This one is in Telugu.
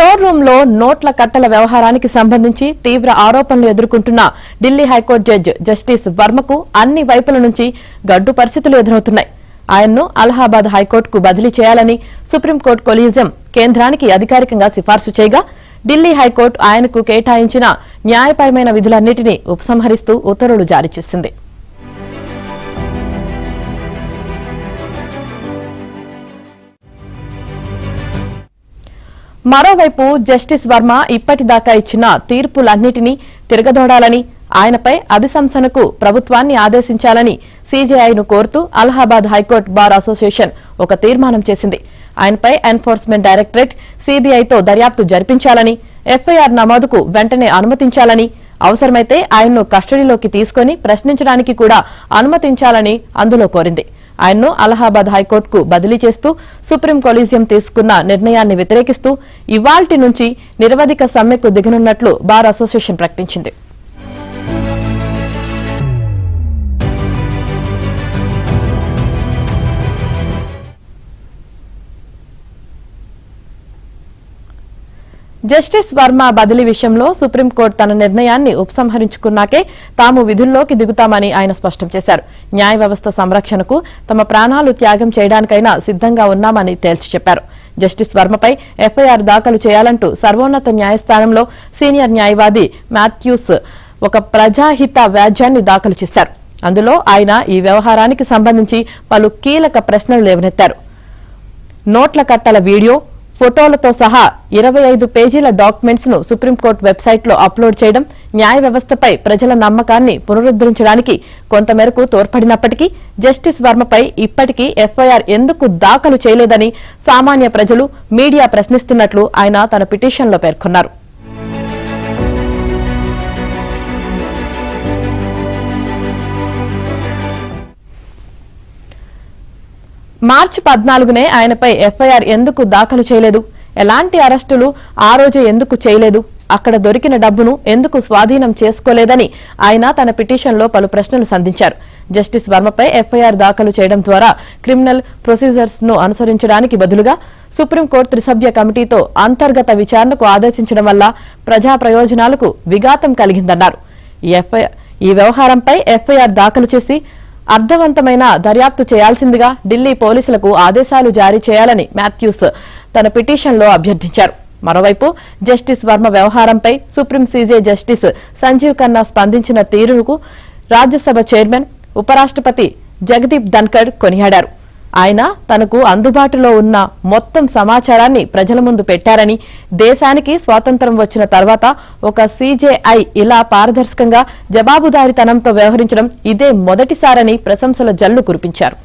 స్టోర్ రూమ్ లో నోట్ల కట్టల వ్యవహారానికి సంబంధించి తీవ్ర ఆరోపణలు ఎదుర్కొంటున్న ఢిల్లీ హైకోర్టు జడ్జి జస్టిస్ వర్మకు అన్ని వైపుల నుంచి గడ్డు పరిస్థితులు ఎదురవుతున్నాయి. ఆయన్ను అలహాబాద్ హైకోర్టుకు బదిలీ చేయాలని సుప్రీంకోర్టు కొలీజియం కేంద్రానికి అధికారికంగా సిఫార్సు చేయగా ఢిల్లీ హైకోర్టు ఆయనకు కేటాయించిన న్యాయపరమైన విధులన్నింటినీ ఉపసంహరిస్తూ ఉత్తర్వులు జారీ చేసింది. మరోవైపు జస్టిస్ వర్మ ఇప్పటిదాకా ఇచ్చిన తీర్పులన్నింటినీ తిరగదోడాలని, ఆయనపై అభిశంసనకు ప్రభుత్వాన్ని ఆదేశించాలని సీజేఐను కోరుతూ అలహాబాద్ హైకోర్టు బార్ అసోసియేషన్ ఒక తీర్మానం చేసింది. ఆయనపై ఎన్ఫోర్స్మెంట్ డైరెక్టరేట్ సీబీఐతో దర్యాప్తు జరిపించాలని, ఎఫ్ఐఆర్ నమోదుకు వెంటనే అనుమతించాలని, అవసరమైతే ఆయన్ను కస్టడీలోకి తీసుకుని ప్రశ్నించడానికి కూడా అనుమతించాలని అందులో కోరింది. ఆయన్ను అలహాబాద్ హైకోర్టుకు బదిలీ చేస్తూ సుప్రీం కొలీజియం తీసుకున్న నిర్ణయాన్ని వ్యతిరేకిస్తూ ఇవాల్టి నుంచి నిరవధిక సమ్మెకు దిగనున్నట్లు బార్ అసోసియేషన్ ప్రకటించింది. జస్టిస్ వర్మ బదిలీ విషయంలో సుప్రీంకోర్టు తన నిర్ణయాన్ని ఉపసంహరించుకున్నాకే తాము విధుల్లోకి దిగుతామని ఆయన స్పష్టం చేశారు. న్యాయ వ్యవస్థ సంరక్షణకు తమ ప్రాణాలు త్యాగం చేయడానికైనా సిద్దంగా ఉన్నామని తేల్చి చెప్పారు. జస్టిస్ వర్మపై ఎఫ్ఐఆర్ దాఖలు చేయాలంటూ సర్వోన్నత న్యాయస్థానంలో సీనియర్ న్యాయవాది మాథ్యూస్ ఒక ప్రజాహిత వ్యాజ్యాన్ని దాఖలు చేశారు. అందులో ఆయన ఈ వ్యవహారానికి సంబంధించి పలు కీలక ప్రశ్నలు లేవనెత్తారు. నోట్ల కట్టల వీడియో, ఫోటోలతో సహా 25 పేజీల డాక్యుమెంట్స్ ను సుప్రీంకోర్టు వెబ్సైట్లో అప్లోడ్ చేయడం న్యాయ వ్యవస్థపై ప్రజల నమ్మకాన్ని పునరుద్దరించడానికి కొంతమేరకు తోడ్పడినప్పటికీ జస్టిస్ వర్మపై ఇప్పటికీ ఎఫ్ఐఆర్ ఎందుకు దాఖలు చేయలేదని సామాన్య ప్రజలు, మీడియా ప్రశ్నిస్తున్నట్లు ఆయన తన పిటిషన్లో పేర్కొన్నారు. మార్చి 14నే ఆయనపై ఎఫ్ఐఆర్ ఎందుకు దాఖలు చేయలేదు, ఎలాంటి అరెస్టులు ఆ రోజే ఎందుకు చేయలేదు, అక్కడ దొరికిన డబ్బును ఎందుకు స్వాధీనం చేసుకోలేదని ఆయన తన పిటిషన్లో పలు ప్రశ్నలు సంధించారు. జస్టిస్ వర్మపై ఎఫ్ఐఆర్ దాఖలు చేయడం ద్వారా క్రిమినల్ ప్రొసీజర్స్ ను అనుసరించడానికి బదులుగా సుప్రీంకోర్టు త్రిసభ్య కమిటీతో అంతర్గత విచారణకు ఆదేశించడం వల్ల ప్రజా ప్రయోజనాలకు విఘాతం కలిగిందన్నారు. ఈ వ్యవహారంపై ఎఫ్ఐఆర్ దాఖలు చేసి అర్థవంతమైన దర్యాప్తు చేయాల్సిందిగా ఢిల్లీ పోలీసులకు ఆదేశాలు జారీ చేయాలని మాథ్యూస్ తన పిటిషన్లో అభ్యర్థించారు. మరోవైపు జస్టిస్ వర్మ వ్యవహారంపై supreme CJ justice Sanjiv Khanna స్పందించిన తీరుకు రాజ్యసభ చైర్మన్, ఉపరాష్ట్రపతి జగదీప్ ధన్కర్ కొనియాడారు. ఆయన తనకు అందుబాటులో ఉన్న మొత్తం సమాచారాన్ని ప్రజల ముందు పెట్టారని, దేశానికి స్వాతంత్ర్యం వచ్చిన తర్వాత ఒక సీజేఐ ఇలా పారదర్శకంగా జవాబుదారీతనంతో వ్యవహరించడం ఇదే మొదటిసారని ప్రశంసల జల్లు కురిపించారు.